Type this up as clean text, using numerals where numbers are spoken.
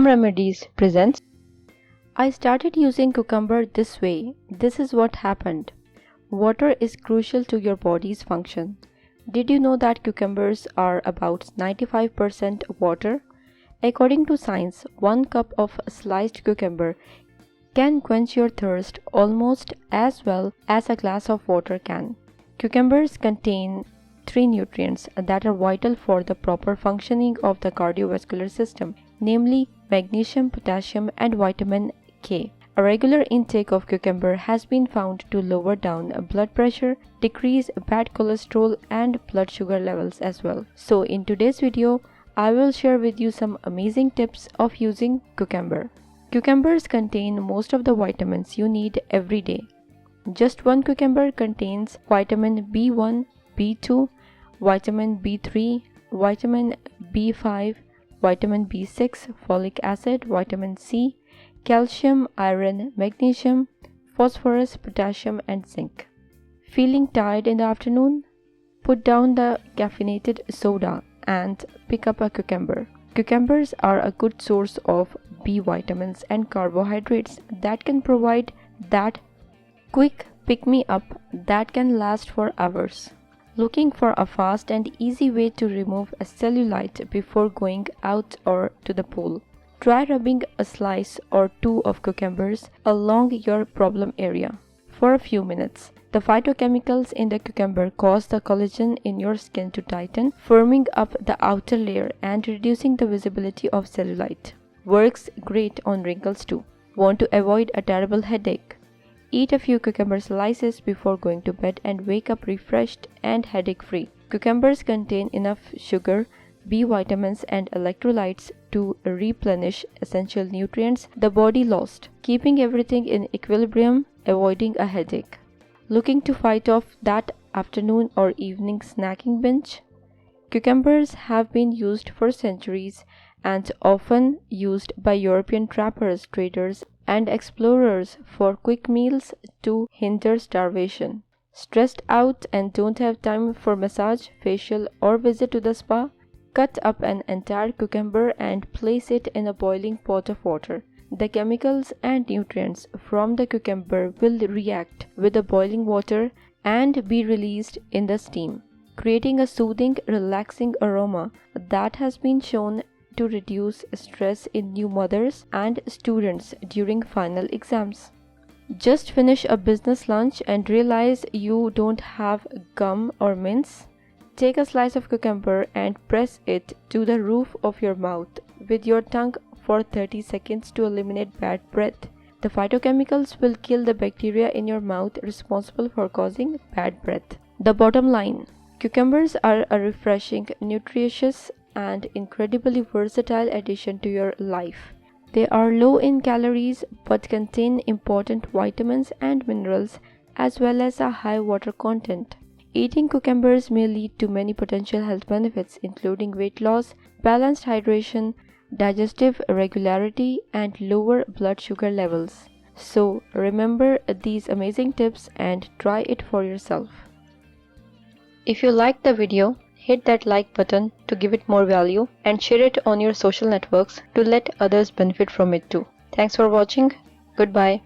Home Remedies presents. I started using cucumber this way. This is what happened. Water is crucial to your body's function. Did you know that cucumbers are about 95% water? According to science, 1 cup of sliced cucumber can quench your thirst almost as well as a glass of water can. Cucumbers contain 3 nutrients that are vital for the proper functioning of the cardiovascular system, namely magnesium, potassium, and vitamin K. A regular intake of cucumber has been found to lower down blood pressure, decrease bad cholesterol, and blood sugar levels as well. So in today's video, I will share with you some amazing tips of using cucumber. Cucumbers contain most of the vitamins you need every day. Just one cucumber contains vitamin B1, B2, vitamin B3, vitamin B5, vitamin B6, folic acid, vitamin C, calcium, iron, magnesium, phosphorus, potassium, and zinc. Feeling tired in the afternoon? Put down the caffeinated soda and pick up a cucumber. Cucumbers are a good source of B vitamins and carbohydrates that can provide that quick pick-me-up that can last for hours. Looking for a fast and easy way to remove a cellulite before going out or to the pool? Try rubbing a slice or 2 of cucumbers along your problem area for a few minutes. The phytochemicals in the cucumber cause the collagen in your skin to tighten, firming up the outer layer and reducing the visibility of cellulite. Works great on wrinkles too. Want to avoid a terrible headache? Eat a few cucumber slices before going to bed and wake up refreshed and headache-free. Cucumbers contain enough sugar, B vitamins, and electrolytes to replenish essential nutrients the body lost, keeping everything in equilibrium, avoiding a headache. Looking to fight off that afternoon or evening snacking binge? Cucumbers have been used for centuries and often used by European trappers, traders, and explorers for quick meals to hinder starvation. Stressed out and don't have time for massage, facial, or visit to the spa? Cut up an entire cucumber and place it in a boiling pot of water. The chemicals and nutrients from the cucumber will react with the boiling water and be released in the steam, creating a soothing, relaxing aroma that has been shown to reduce stress in new mothers and students during final exams. Just finish a business lunch and realize you don't have gum or mints? Take a slice of cucumber and press it to the roof of your mouth with your tongue for 30 seconds to eliminate bad breath. The phytochemicals will kill the bacteria in your mouth responsible for causing bad breath. The bottom line: cucumbers are a refreshing, nutritious, and incredibly versatile addition to your life. They are low in calories but contain important vitamins and minerals as well as a high water content. Eating cucumbers may lead to many potential health benefits including weight loss, balanced hydration, digestive regularity, and lower blood sugar levels. So remember these amazing tips and try it for yourself. If you liked the video, hit that like button to give it more value and share it on your social networks to let others benefit from it too. Thanks for watching. Goodbye.